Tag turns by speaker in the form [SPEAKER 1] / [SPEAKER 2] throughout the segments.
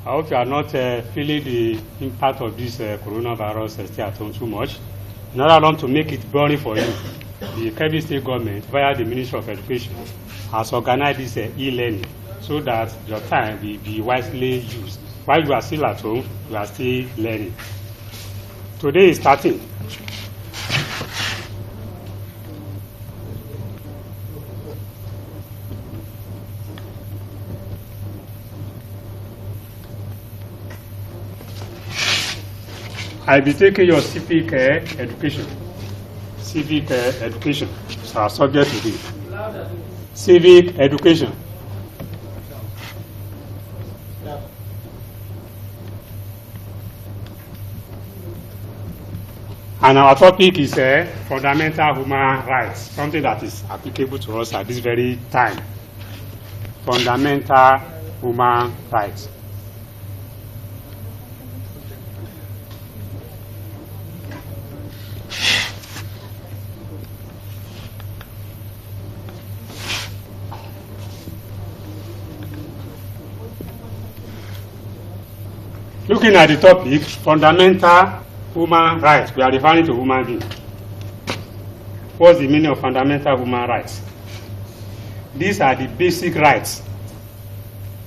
[SPEAKER 1] I hope you are not feeling the impact of this coronavirus still at home too much. In order to make it boring for you, the Kebbi State government, via the Ministry of Education, has organized this e-learning so that your time will be wisely used. While you are still at home, you are still learning. Today is starting. I'll be taking your civic education. Civic education is our subject today. Civic education. And our topic is fundamental human rights, something that is applicable to us at this very time. Fundamental human rights. Looking at the topic, fundamental human rights, we are referring to human beings. What's the meaning of fundamental human rights? These are the basic rights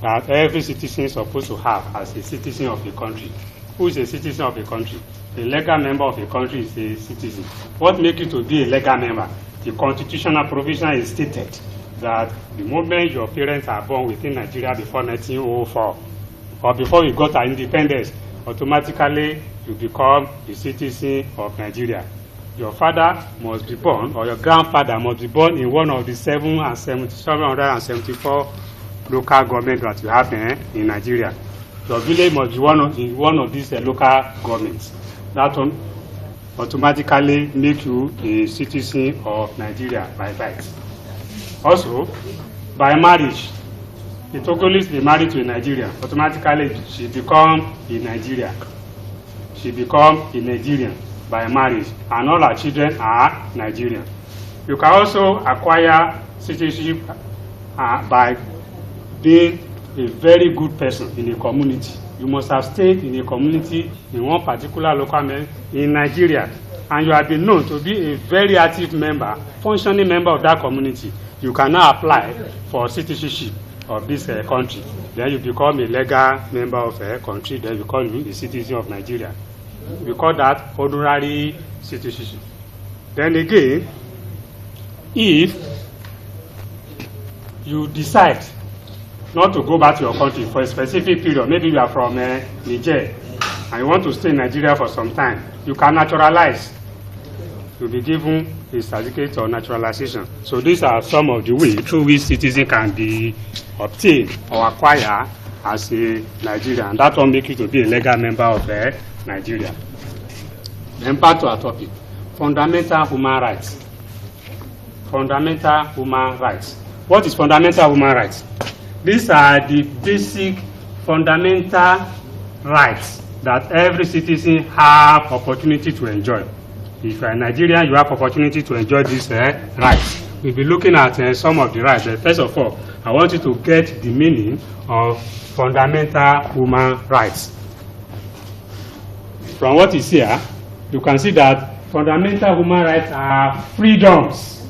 [SPEAKER 1] that every citizen is supposed to have as a citizen of a country. Who is a citizen of a country? A legal member of a country is a citizen. What makes you to be a legal member? The constitutional provision is stated that the moment your parents are born within Nigeria before 1904, or before we got our independence, automatically you become a citizen of Nigeria. Your father must be born, or your grandfather must be born in one of the 774 local governments that you have in Nigeria. Your village must be one of these local governments. That one automatically make you a citizen of Nigeria by right. Also, by marriage, the Togolese be married to a Nigerian, automatically she become a Nigerian. She become a Nigerian by marriage, and all her children are Nigerian. You can also acquire citizenship by being a very good person in a community. You must have stayed in a community in one particular local in Nigeria, and you have been known to be a very active member, functioning member of that community. You can now apply for citizenship of this country. Then you become a legal member of a country. Then you call you a citizen of Nigeria. We call that honorary citizenship. Then again, if you decide not to go back to your country for a specific period, maybe you are from Niger and you want to stay in Nigeria for some time, you can naturalize. You'll be given a certificate of naturalization. So these are some of the ways through which citizens can be obtained or acquired as a Nigerian. And that will make you to be a legal member of Nigeria. Then back to our topic, fundamental human rights. Fundamental human rights. What is fundamental human rights? These are the basic fundamental rights that every citizen have opportunity to enjoy. If you are a Nigerian, you have opportunity to enjoy these rights. We'll be looking at some of the rights. But first of all, I want you to get the meaning of fundamental human rights. From what is here, you can see that fundamental human rights are freedoms.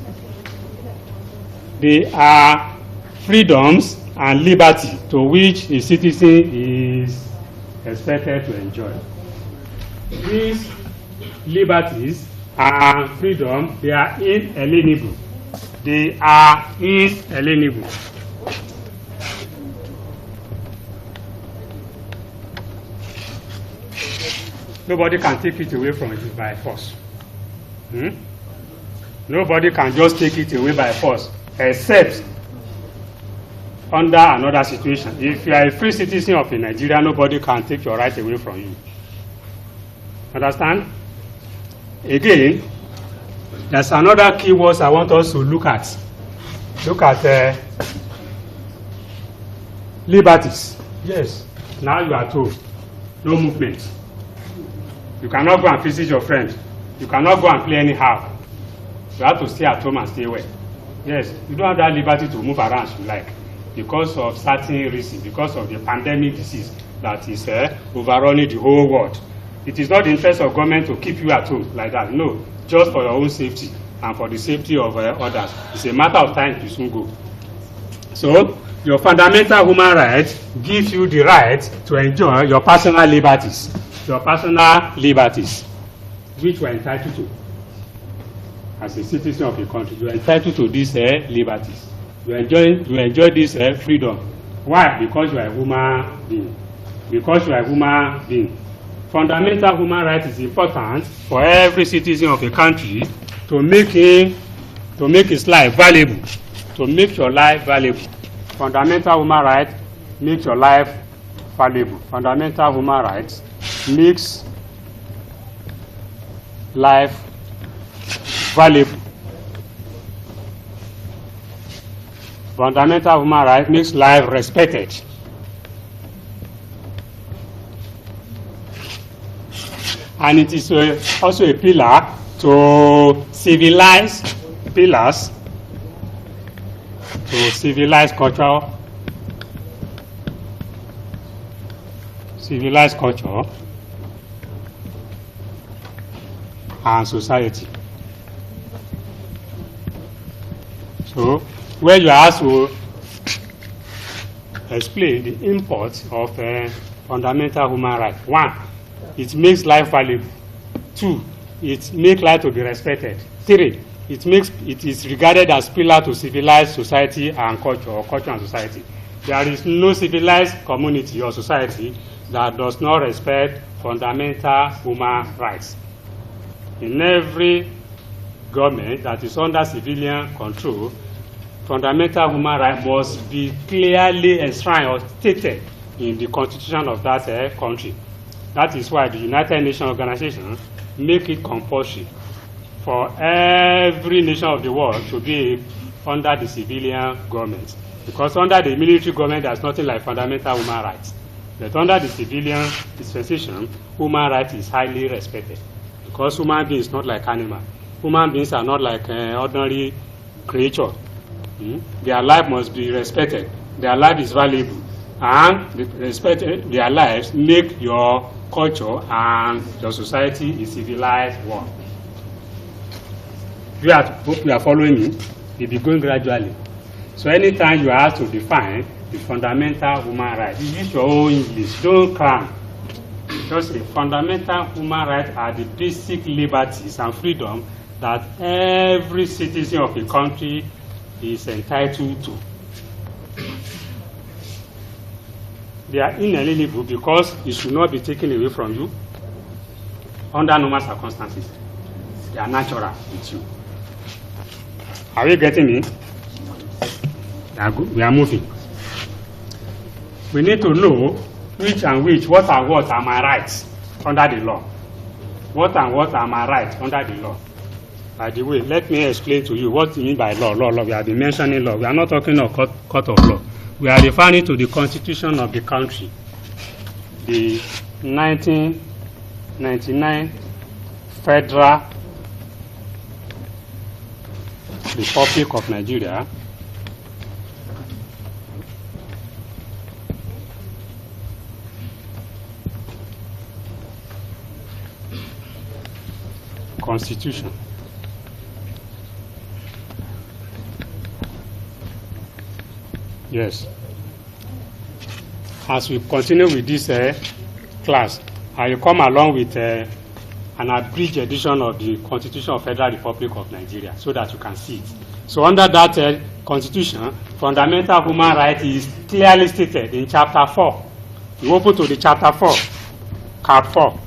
[SPEAKER 1] They are freedoms and liberty to which a citizen is expected to enjoy. These liberties and freedom, they are inalienable. They are inalienable. Nobody can take it away from you by force. Nobody can just take it away by force, except under another situation. If you are a free citizen of Nigeria, nobody can take your right away from you. Understand? Again, there's another key words I want us to look at. Look at liberties. Yes, now you are told, no movement. You cannot go and visit your friend. You cannot go and play anyhow. You have to stay at home and stay well. Yes, you don't have that liberty to move around as you like. because of certain reasons, because of the pandemic disease that is overrunning the whole world. It is not the interest of government to keep you at home like that. No, just for your own safety and for the safety of others. It's a matter of time to soon go. So, your fundamental human rights gives you the right to enjoy your personal liberties. Your personal liberties, which you are entitled to. As a citizen of a country, you are entitled to these liberties. You enjoy this freedom. Why? Because you are a human being. Because you are a human being. Fundamental human rights is important for every citizen of a country to make his life valuable. To make your life valuable. Fundamental human rights makes your life valuable. Fundamental human rights makes life valuable. Fundamental human rights makes life respected. And it is also a pillar to civilize pillars, to civilize culture, and society. So, when you are asked to explain the import of fundamental human rights, 1, it makes life valuable. 2, it makes life to be respected. 3, it is regarded as pillar to civilized society and culture, or culture and society. There is no civilized community or society that does not respect fundamental human rights. In every government that is under civilian control, fundamental human rights must be clearly enshrined or stated in the constitution of that country. That is why the United Nations Organization make it compulsory for every nation of the world to be under the civilian government. Because under the military government, there's nothing like fundamental human rights. But under the civilian dispensation, human rights is highly respected. Because human beings are not like animals. Human beings are not like ordinary creatures. Their life must be respected. Their life is valuable. And their lives make your culture and your society a civilized one. Hope you are following me. You'll be going gradually. So anytime you are asked to define the fundamental human rights, you use your own English. Don't cram. Just say fundamental human rights are the basic liberties and freedom that every citizen of a country is entitled to. They are inalienable because it should not be taken away from you under normal circumstances. They are natural with you. Are you getting me? We are moving. We need to know which and which, what are my rights under the law. What are my rights under the law. By the way, let me explain to you what we mean by law. Law. We have been mentioning law. We are not talking of court of law. We are referring to the constitution of the country. The 1999 Federal Republic of Nigeria, Constitution. Yes. As we continue with this class, I will come along with an abridged edition of the Constitution of Federal Republic of Nigeria so that you can see it. So under that Constitution, fundamental human rights is clearly stated in Chapter 4. You open to the Chapter 4, Cap 4.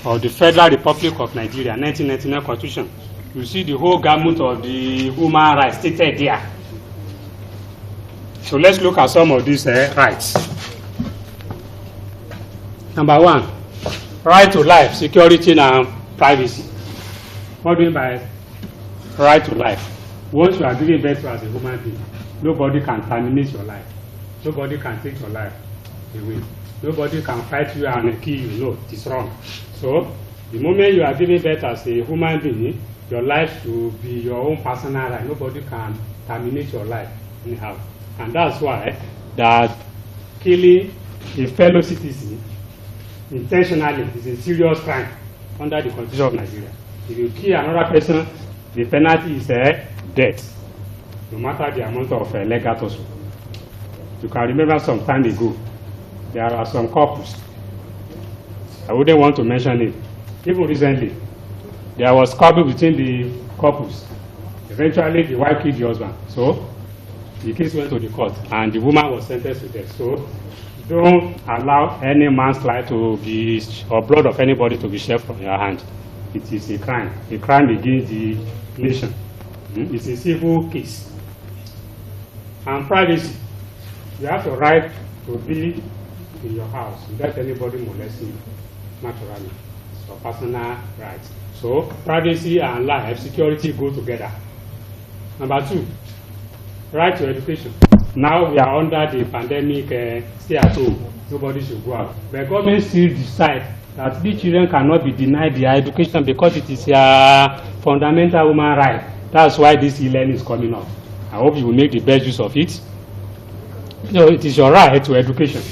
[SPEAKER 1] Of the Federal Republic of Nigeria, 1999 Constitution. You see the whole gamut of the human rights stated there. So let's look at some of these rights. Number 1, right to life, security, and privacy. What do you mean by right to life? Once you are giving birth to as a human being, nobody can terminate your life. Nobody can take your life away. Nobody can fight you and kill you. No, it is wrong. So, the moment you are giving birth as a human being, Your life should be your own personal right. Nobody can terminate your life anyhow. And that's why that killing a fellow citizen intentionally is a serious crime under the Constitution of Nigeria. If you kill another person, the penalty is death, no matter the amount of legal tussle. You can remember some time ago, there are some couples. I wouldn't want to mention it. Even recently, there was quarrel between the couples. Eventually, the wife killed the husband. So, the case went to the court, and the woman was sentenced to death. So, don't allow any man's life to be, or blood of anybody to be shed from your hand. It is a crime against the nation. It's a civil case. And privacy. You have the right to be in your house without anybody molesting you, naturally. It's your personal right. So, privacy and life, security go together. Number 2, right to education. Now we are under the pandemic, stay at home. Nobody should go out. But government still decide that these children cannot be denied their education because it is a fundamental human right. That's why this e-learning is coming up. I hope you will make the best use of it. So it is your right to education.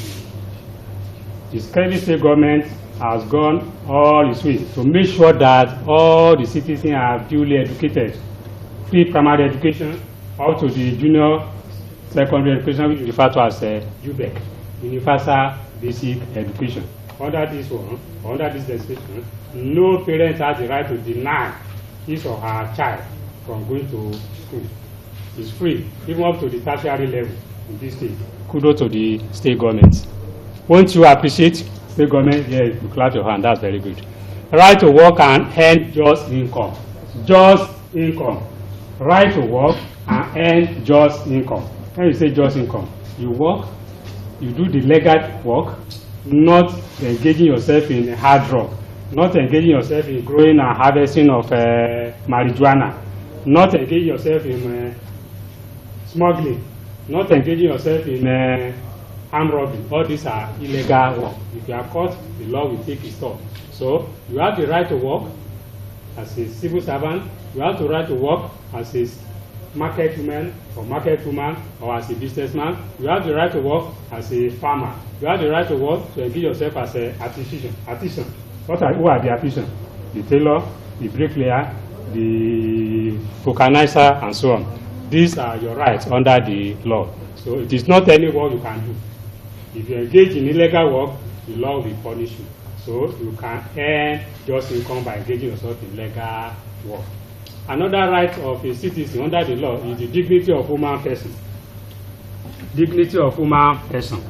[SPEAKER 1] The Kebbi State government has gone all its way to make sure that all the citizens are duly educated. Free primary education up to the junior secondary education, which we refer to as UBEC, Universal Basic Education. Under this one, under this legislation, no parent has the right to deny his or her child from going to school. It's free, even up to the tertiary level in this state. Kudos to the state government. Won't you appreciate state government? Yes, you clap your hand, that's very good. Right to work and earn just income. Just income. Right to work and earn just income. When you say just income, you work, you do the legal work, not engaging yourself in hard drug, not engaging yourself in growing and harvesting of marijuana, not engaging yourself in smuggling, not engaging yourself in armed robbery. All these are illegal work. If you are caught, the law will take its toll. So you have the right to work as a civil servant. You have the right to work as a market woman or market woman or as a businessman. You have the right to work as a farmer. You have the right to work to engage yourself as an artisan. Who are the artisans? The tailor, the bricklayer, the vulcanizer, and so on. These are your rights under the law. So it is not any work you can do. If you engage in illegal work, the law will punish you. So you can earn just income by engaging yourself in legal work. Another right of a citizen under the law is the dignity of human person. Dignity of human person.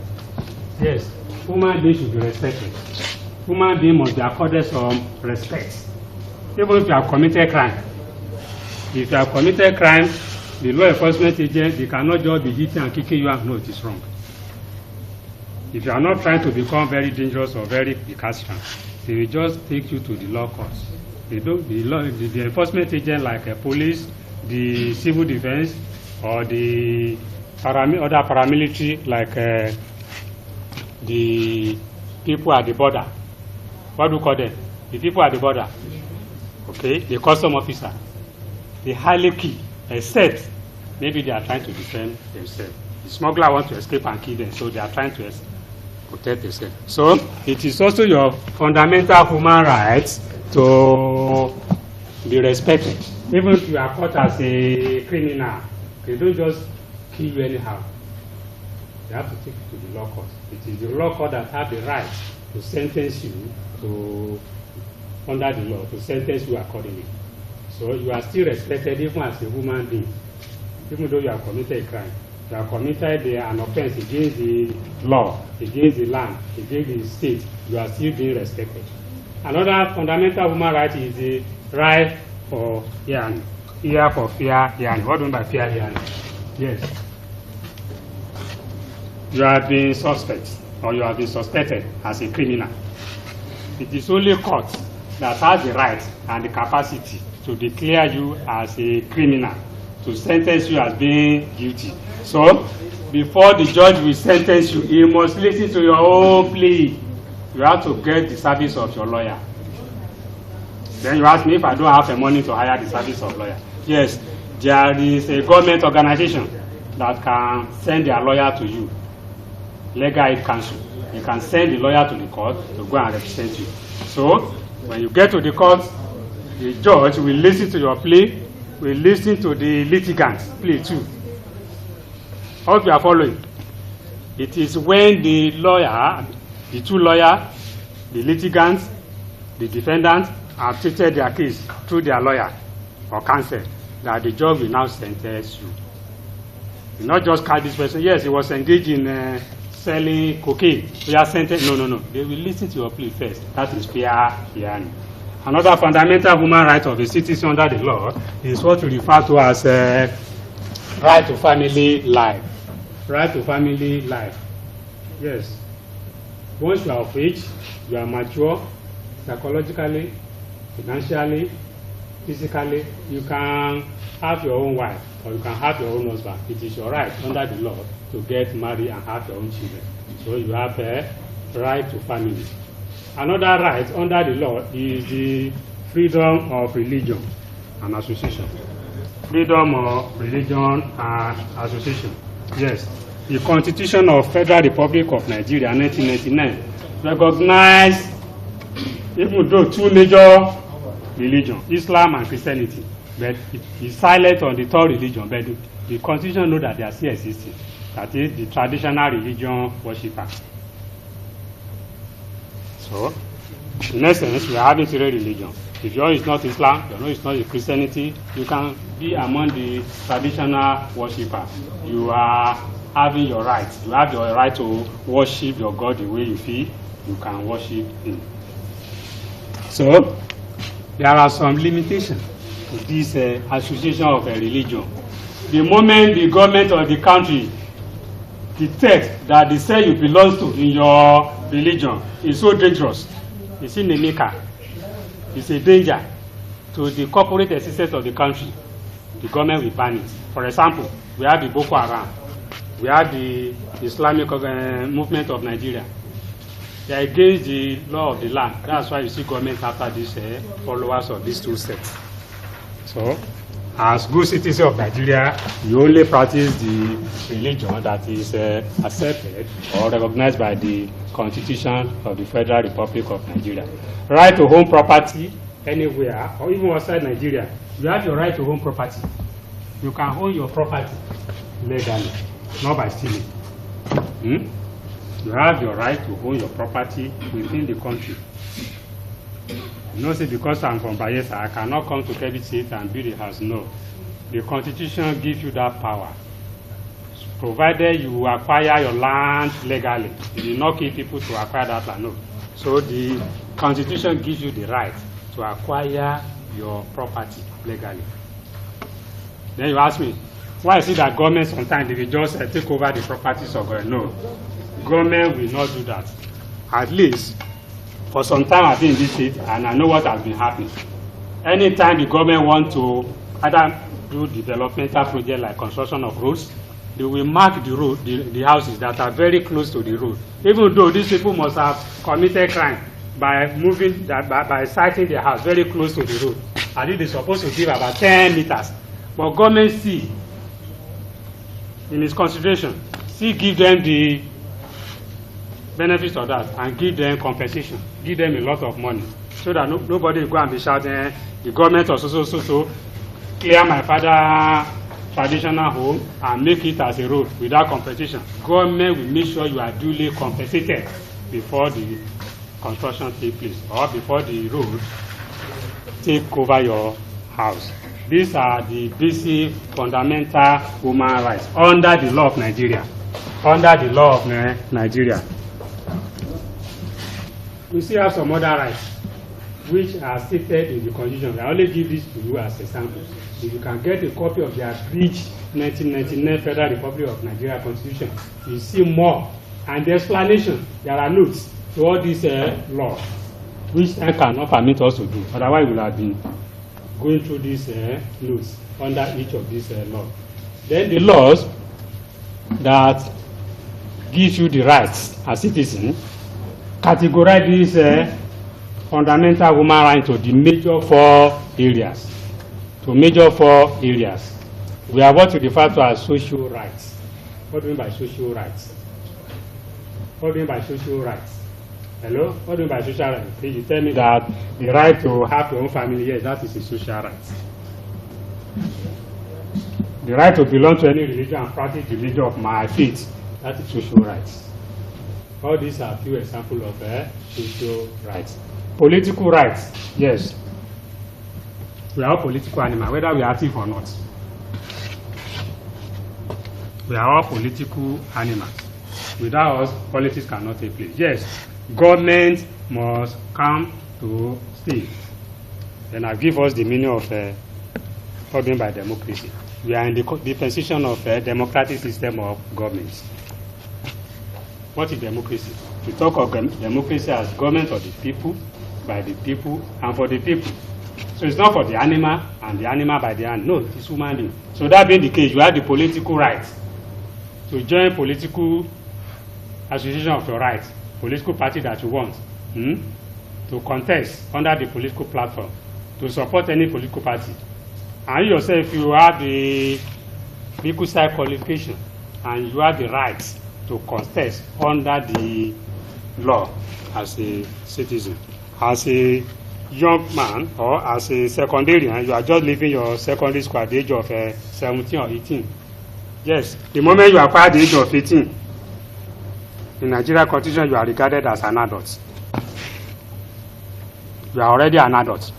[SPEAKER 1] Yes, human beings should be respected. Human being must be accorded some respect. Even if you have committed crime. If you have committed crime, the law enforcement agent, they cannot just be hitting and kicking you out. No, it is wrong. If you are not trying to become very dangerous or very recalcitrant, they will just take you to the law courts. The enforcement agent like police, the civil defense, or the other paramilitary like the people at the border. What do you call them? The people at the border. Okay, the custom officer. They highly kill, except maybe they are trying to defend themselves. The smuggler wants to escape and kill them, so they are trying to protect themselves. So it is also your fundamental human rights to be respected. Even if you are caught as a criminal, they don't just kill you anyhow. They have to take you to the law court. It is the law court that have the right to sentence you to, under the law, to sentence you accordingly. So you are still respected even as a human being, even though you have committed a crime. You have committed an offense against the law, against the land, against the state. You are still being respected. Another fundamental human right is the right for hearing. Ear for fair hearing. What do you mean by fair hearing? Yes. You have been suspect or you have been suspected as a criminal. It is only court that has the right and the capacity to declare you as a criminal, to sentence you as being guilty. So, before the judge will sentence you, he must listen to your own plea. You have to get the service of your lawyer. Then you ask me if I don't have the money to hire the service of lawyer. Yes, there is a government organization that can send their lawyer to you. Legal aid council. You can send the lawyer to the court to go and represent you. So, when you get to the court, the judge will listen to your plea, will listen to the litigant's plea too. Hope you are following. It is when the lawyer, the two lawyers, the litigants, the defendant have treated their case through their lawyer or counsel that the judge will now sentence you. You not just catch this person. Yes, he was engaged in selling cocaine. We are sentenced. No. They will listen to your plea first. That is fair hearing. Another fundamental human right of a citizen under the law is what we refer to as right to family life. Right to family life. Yes. Once you are of age, you are mature, psychologically, financially, physically, you can have your own wife or you can have your own husband. It is your right under the law to get married and have your own children. So you have a right to family. Another right under the law is the freedom of religion and association. Freedom of religion and association. Yes. The Constitution of Federal Republic of Nigeria 1999 recognized, even though two major religions, Islam and Christianity, but it is silent on the third religion, but the Constitution knows that they are still existing. That is the traditional religion worshipper. So, in essence, we are having three religions. If yours is not Islam, yours is not Christianity, you can be among the traditional worshipper. You are having your rights. You have your right to worship your God the way you feel. You can worship Him. So, there are some limitations to this association of a religion. The moment the government of the country detects that the cell you belong to in your religion is so dangerous, it's in the maker, it's a danger to the corporate existence of the country, the government will ban it. For example, we have the Boko Haram, we have the Islamic movement of Nigeria. They are against the law of the land. That's why you see government after these followers of these two sects. So, as good citizens of Nigeria, you only practice the religion that is accepted or recognized by the Constitution of the Federal Republic of Nigeria. Right to home property anywhere or even outside Nigeria, you have your right to home property. You can own your property legally, not by stealing. You have your right to own your property within the country. You know, say because I'm from Bayelsa, I cannot come to Kebbi State and build a house. No. The Constitution gives you that power. Provided you acquire your land legally. You will not kill people to acquire that land. No. So the Constitution gives you the right to acquire your property legally. Then you ask me, why is it that government sometimes they will just take over the properties of government? No. Government will not do that. At least for some time I've been in this state and I know what has been happening. Anytime the government wants to either do developmental projects like construction of roads, they will mark the road, the houses that are very close to the road. Even though these people must have committed crime by moving by siting their house very close to the road. I think they're supposed to give about 10 meters. But government still, in its consideration, still give them the benefits of that and give them compensation, give them a lot of money, so that nobody will go and be shouting, the government or so clear my father traditional home and make it as a road without compensation. Government will make sure you are duly compensated before the construction takes place or before the road take over your house. These are the basic fundamental human rights under the law of Nigeria. Under the law of Nigeria. We still have some other rights which are stated in the Constitution. I only give this to you as examples. If you can get a copy of the abridged 1999 Federal Republic of Nigeria Constitution, you see more. And the explanation, there are notes to all these laws, which I cannot permit us to do. Otherwise, we will have been going through these notes under each of these laws. Then the laws that give you the rights as citizens categorize these fundamental human rights to the major four areas. We have what we refer to as social rights. What do you mean by social rights? What do you mean by social rights? Hello? What do you mean by social rights? Please, you tell me that the right to have your own family, yes, that is a social right. The right to belong to any religion and practice the religion of my faith, that is social rights. All these are few examples of social rights. Political rights, yes. We are all political animals, whether we are active or not. We are all political animals. Without us, politics cannot take place. Yes, government must come to stay. Then I give us the meaning of what do you mean by democracy. We are in the dispensation of a democratic system of government. What is democracy? We talk of democracy as government of the people, by the people, and for the people. So it's not for the animal and the animal by the hand. No, it's human being. So that being the case, you have the political right to join political association of your right, political party that you want, to contest under the political platform, to support any political party. And you yourself, you have the legal side qualification and you have the right to contest under the law as a citizen. As a young man or as a secondarian, you are just leaving your secondary school at the age of 17 or 18. Yes, the moment you acquire the age of 18, in Nigeria Constitution, you are regarded as an adult. You are already an adult.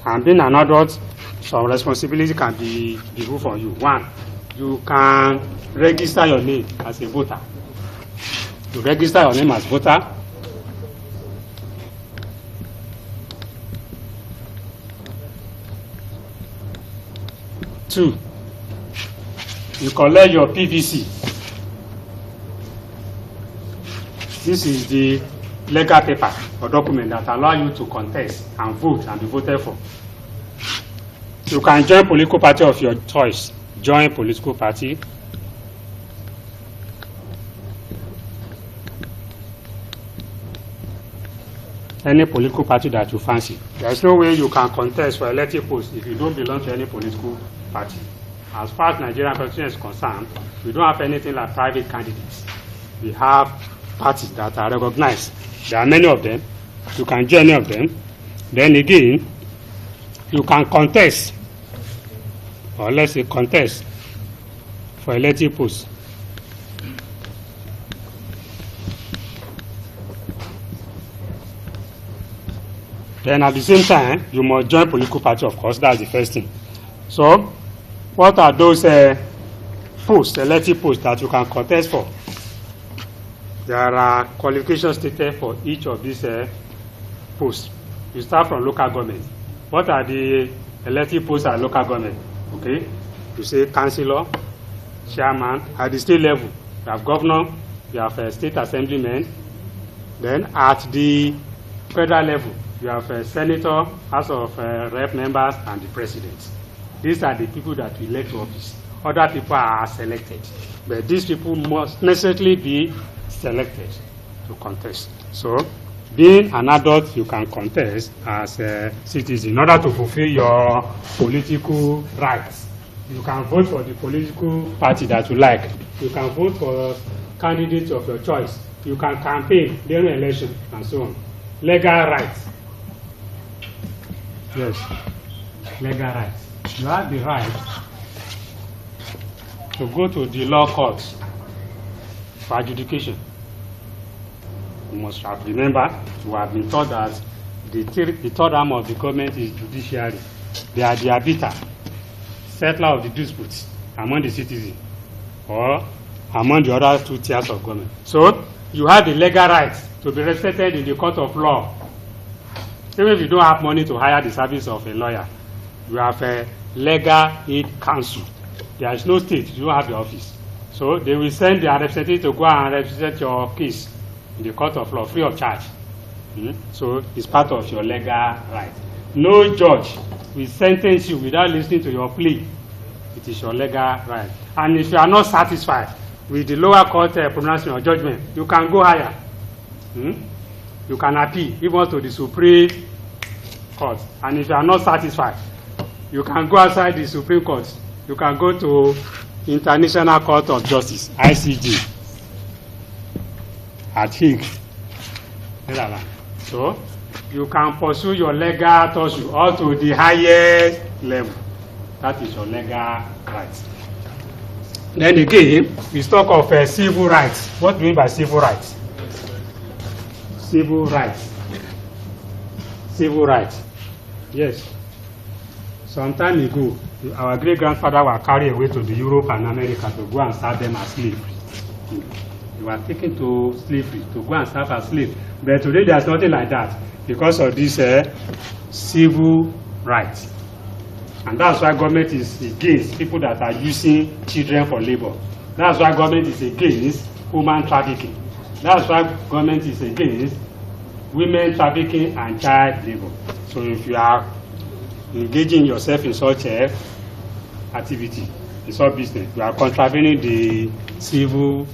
[SPEAKER 1] And being an adult, some responsibility can be removed from you. One, you can register your name as a voter. You register your name as voter. Two, you collect your PVC. This is the legal paper or document that allow you to contest and vote and be voted for. You can join political party of your choice. Join political party. Any political party that you fancy. There is no way you can contest for elective post if you don't belong to any political party. As far as Nigerian Constitution is concerned, we don't have anything like private candidates. We have parties that are recognized. There are many of them. You can join any of them. Then again, you can contest, or let's say contest, for elective posts. Then at the same time, you must join political party, of course. That's the first thing. So, what are those posts, elective posts that you can contest for? There are qualifications stated for each of these posts. You start from local government. What are the elective posts at local government? Okay, you say councillor, chairman. At the state level, you have governor, you have state assemblyman. Then at the federal level, you have senator, House of Rep members, and the president. These are the people that we elect to office. Other people are selected, but these people must necessarily be selected to contest. So, being an adult, you can contest as a citizen in order to fulfill your political rights. You can vote for the political party that you like. You can vote for candidates of your choice. You can campaign during election and so on. Legal rights. Yes, legal rights. You have the right to go to the law courts for adjudication. You must have remembered, you have been taught that the third arm of the government is judiciary. They are the arbiter, settler of the disputes among the citizens or among the other two tiers of government. So you have the legal right to be represented in the court of law. Even if you don't have money to hire the service of a lawyer, you have a legal aid council. There is no state, you don't have the office. So they will send their representative to go and represent your case in the court of law free of charge. So it's part of your legal right. No judge will sentence you without listening to your plea. It is your legal right. And if you are not satisfied with the lower court pronouncement or judgment, you can go higher. You can appeal even to the Supreme Court. And if you are not satisfied, you can go outside the Supreme Court. You can go to International Court of Justice, ICJ, at Hague. So you can pursue your legal pursuit up to the highest level. That is your legal rights. Then again, we talk of civil rights. What do you mean by civil rights? Civil rights. Civil rights. Yes. Some time ago, our great-grandfather were carried away to the Europe and America to go and serve them as slaves. They were taken to slavery to go and serve as slaves. But today there's nothing like that because of this civil rights. And that's why government is against people that are using children for labor. That's why government is against human trafficking. That's why government is against women trafficking and child labor. So if you are engaging yourself in such activity, in such business, you are contravening the civil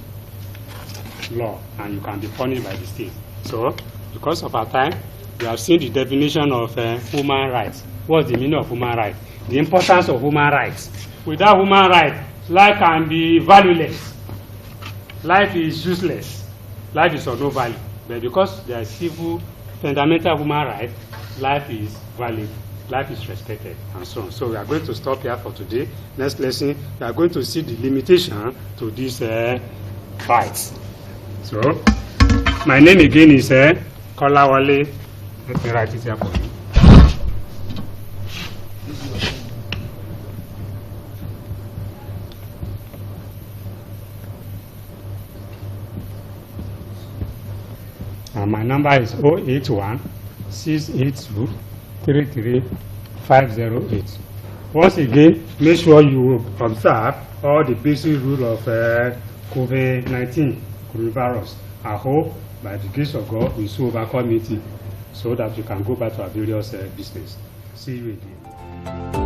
[SPEAKER 1] law and you can be punished by the state. So, because of our time, we have seen the definition of human rights. What's the meaning of human rights? The importance of human rights. Without human rights, life can be valueless. Life is useless. Life is of no value. But because there is civil, fundamental human rights, life is valued. Life is respected, and so on. So we are going to stop here for today. Next lesson, we are going to see the limitation to these rights. So, my name again is Kolawole. Let me write it here for you. And my number is 081 682 33508. Once again, make sure you observe all the basic rules of COVID-19 coronavirus. I hope by the grace of God we soon overcome it so that we can go back to our various business. See you again.